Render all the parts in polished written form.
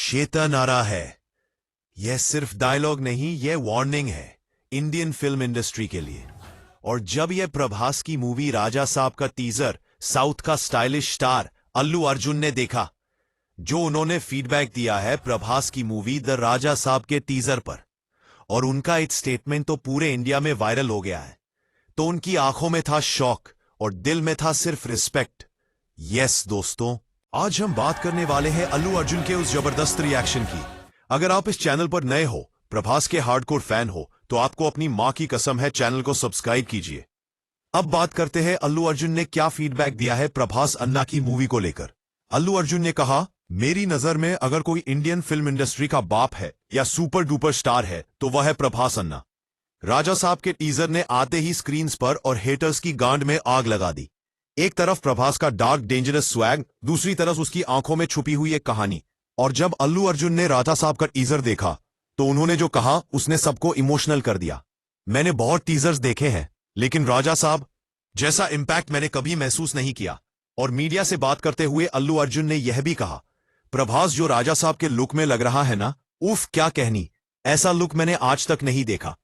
चेतन आ रहा है। यह सिर्फ डायलॉग नहीं, यह वार्निंग है इंडियन फिल्म इंडस्ट्री के लिए। और जब यह प्रभास की मूवी राजा साहब का टीजर साउथ का स्टाइलिश स्टार अल्लू अर्जुन ने देखा, जो उन्होंने फीडबैक दिया है प्रभास की मूवी द राजा साहब के टीजर पर, और उनका एक स्टेटमेंट तो पूरे इंडिया में वायरल हो गया है, तो उनकी आंखों में था शॉक और दिल में था सिर्फ रिस्पेक्ट। यस दोस्तों, आज हम बात करने वाले हैं अल्लू अर्जुन के उस जबरदस्त रिएक्शन की। अगर आप इस चैनल पर नए हो, प्रभास के हार्डकोर फैन हो, तो आपको अपनी मां की कसम है चैनल को सब्सक्राइब कीजिए। अब बात करते हैं अल्लू अर्जुन ने क्या फीडबैक दिया है प्रभास अन्ना की मूवी को लेकर। अल्लू अर्जुन ने कहा, मेरी नजर में अगर कोई इंडियन फिल्म इंडस्ट्री का बाप है या सुपर डुपर स्टार है तो वह है प्रभास अन्ना। राजा साहब के टीजर ने आते ही स्क्रीन्स पर और हेटर्स की गांड में आग लगा दी। एक तरफ प्रभास का डार्क डेंजरस स्वैग, दूसरी तरफ उसकी आंखों में छुपी हुई एक कहानी। और जब अल्लू अर्जुन ने राजा साहब का टीजर देखा तो उन्होंने जो कहा उसने सबको इमोशनल कर दिया। मैंने बहुत टीजर्स देखे हैं, लेकिन राजा साहब जैसा इंपैक्ट मैंने कभी महसूस नहीं किया। और मीडिया से बात करते हुए अल्लू अर्जुन ने यह भी कहा, प्रभास जो राजा साहब के लुक में लग रहा है ना, उफ क्या कहनी, ऐसा लुक मैंने आज तक नहीं देखा।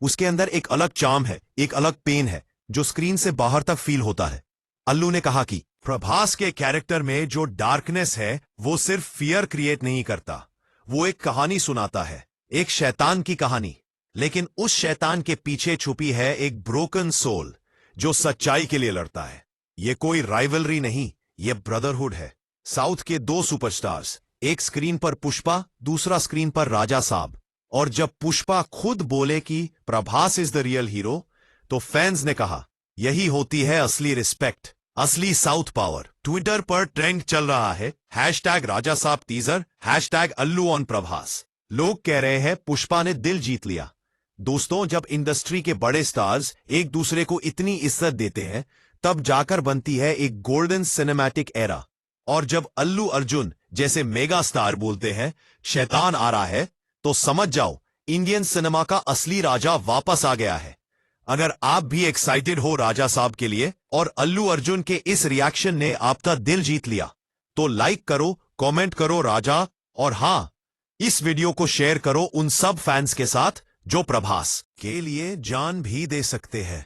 उसके अंदर एक अलग चार्म है, एक अलग पेन है जो स्क्रीन से बाहर तक फील होता है। अल्लू ने कहा कि प्रभास के कैरेक्टर में जो डार्कनेस है वो सिर्फ फियर क्रिएट नहीं करता, वो एक कहानी सुनाता है, एक शैतान की कहानी। लेकिन उस शैतान के पीछे छुपी है एक ब्रोकन सोल जो सच्चाई के लिए लड़ता है। ये कोई राइवलरी नहीं, ये ब्रदरहुड है। साउथ के दो सुपरस्टार्स, एक स्क्रीन पर पुष्पा, दूसरा स्क्रीन पर राजा साहब। और जब पुष्पा खुद बोले कि Prabhas is the real hero, तो फैंस ने कहा यही होती है असली रिस्पेक्ट, असली साउथ पावर। ट्विटर पर ट्रेंड चल रहा है हैशटैग राजा साहब teaser, hashtag Allu on Prabhas. लोग कह रहे हैं पुष्पा ने दिल जीत लिया। दोस्तों, जब इंडस्ट्री के बड़े स्टार्स एक दूसरे को इतनी इज्जत देते हैं, तब जाकर बनती है एक गोल्डन सिनेमैटिक एरा। और जब अल्लू अर्जुन जैसे मेगा स्टार बोलते हैं शैतान आ रहा है, तो समझ जाओ इंडियन सिनेमा का असली राजा वापस आ गया है। अगर आप भी एक्साइटेड हो राजा साहब के लिए और अल्लू अर्जुन के इस रिएक्शन ने आपका दिल जीत लिया, तो लाइक करो, कमेंट करो राजा, और हां, इस वीडियो को शेयर करो उन सब फैंस के साथ जो प्रभास के लिए जान भी दे सकते हैं।